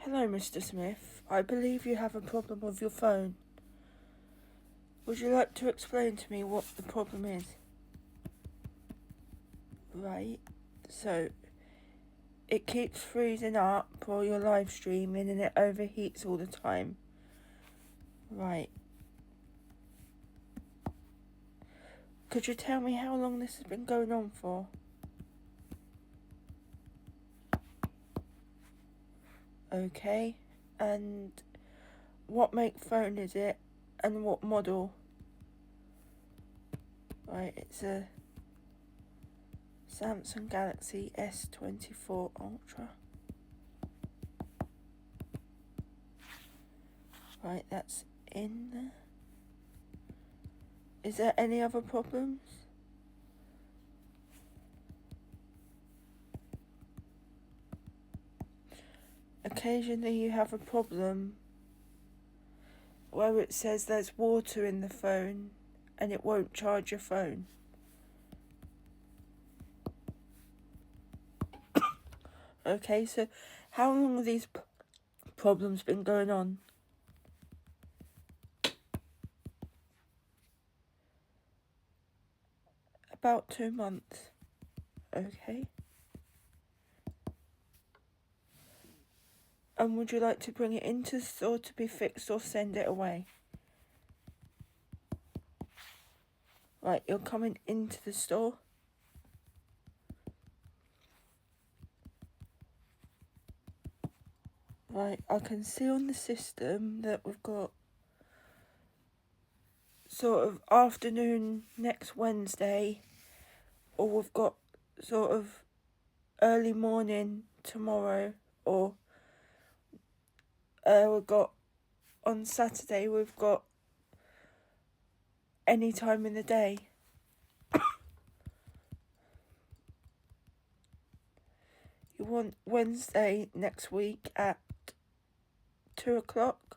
Hello, Mr. Smith. I believe you have a problem with your phone. Would you like to explain to me what the problem is? Right, so it keeps freezing up while you're live streaming and it overheats all the time. Right. Could you tell me how long this has been going on for? Okay, and what make phone is it and what model? Right, it's a Samsung Galaxy S24 Ultra. Right, that's in there. Is there any other problems? Occasionally you have a problem where it says there's water in the phone and it won't charge your phone. Okay, so how long have these problems been going on? About 2 months. Okay. And would you like to bring it into the store to be fixed or send it away? Right, you're coming into the store. Right, I can see on the system that we've got sort of afternoon next Wednesday, or we've got sort of early morning tomorrow, or we've got on Saturday, we've got any time in the day. You want Wednesday next week at 2 o'clock?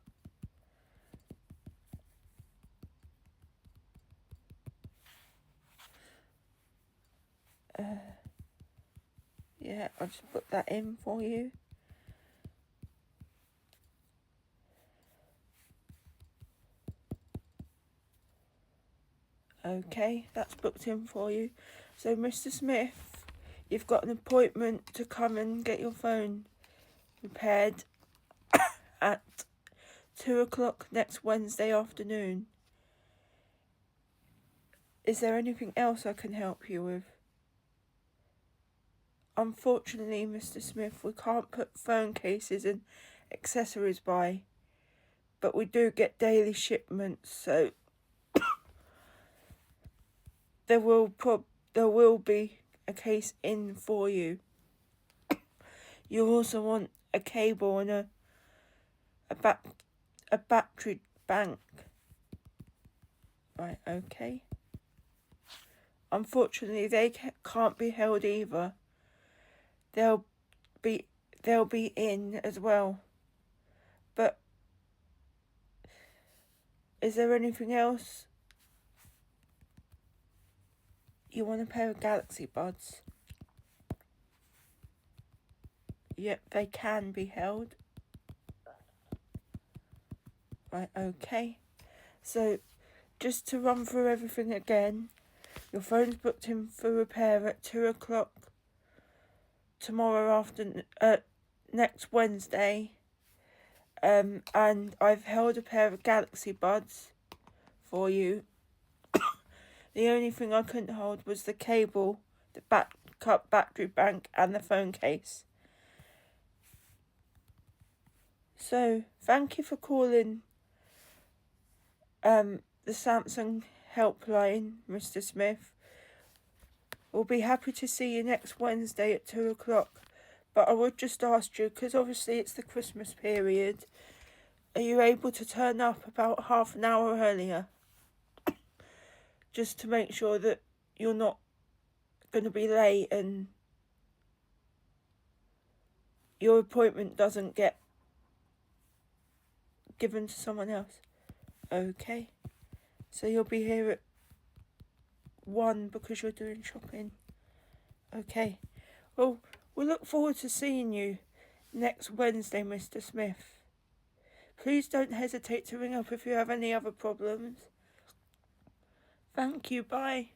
Yeah, I'll just put that in for you. Okay, that's booked in for you. So, Mr. Smith, you've got an appointment to come and get your phone repaired at 2 o'clock next Wednesday afternoon. Is there anything else I can help you with? Unfortunately, Mr. Smith, we can't put phone cases and accessories by, but we do get daily shipments, so there will be a case in for you. You also want a cable and a battery bank. Right, okay. Unfortunately, they can't be held either. They'll be in as well. But is there anything else? You want a pair of Galaxy Buds? Yep, they can be held. Right, okay. So, just to run through everything again, your phone's booked in for repair at 2 o'clock tomorrow afternoon, next Wednesday. And I've held a pair of Galaxy Buds for you. The only thing I couldn't hold was the cable, the backup battery bank, and the phone case. So, thank you for calling the Samsung helpline, Mr. Smith. We'll be happy to see you next Wednesday at 2 o'clock. But I would just ask you, because obviously it's the Christmas period, are you able to turn up about half an hour earlier? Just to make sure that you're not going to be late and your appointment doesn't get given to someone else. Okay. So you'll be here at 1 because you're doing shopping. Okay. Well, we look forward to seeing you next Wednesday, Mr. Smith. Please don't hesitate to ring up if you have any other problems. Thank you, bye.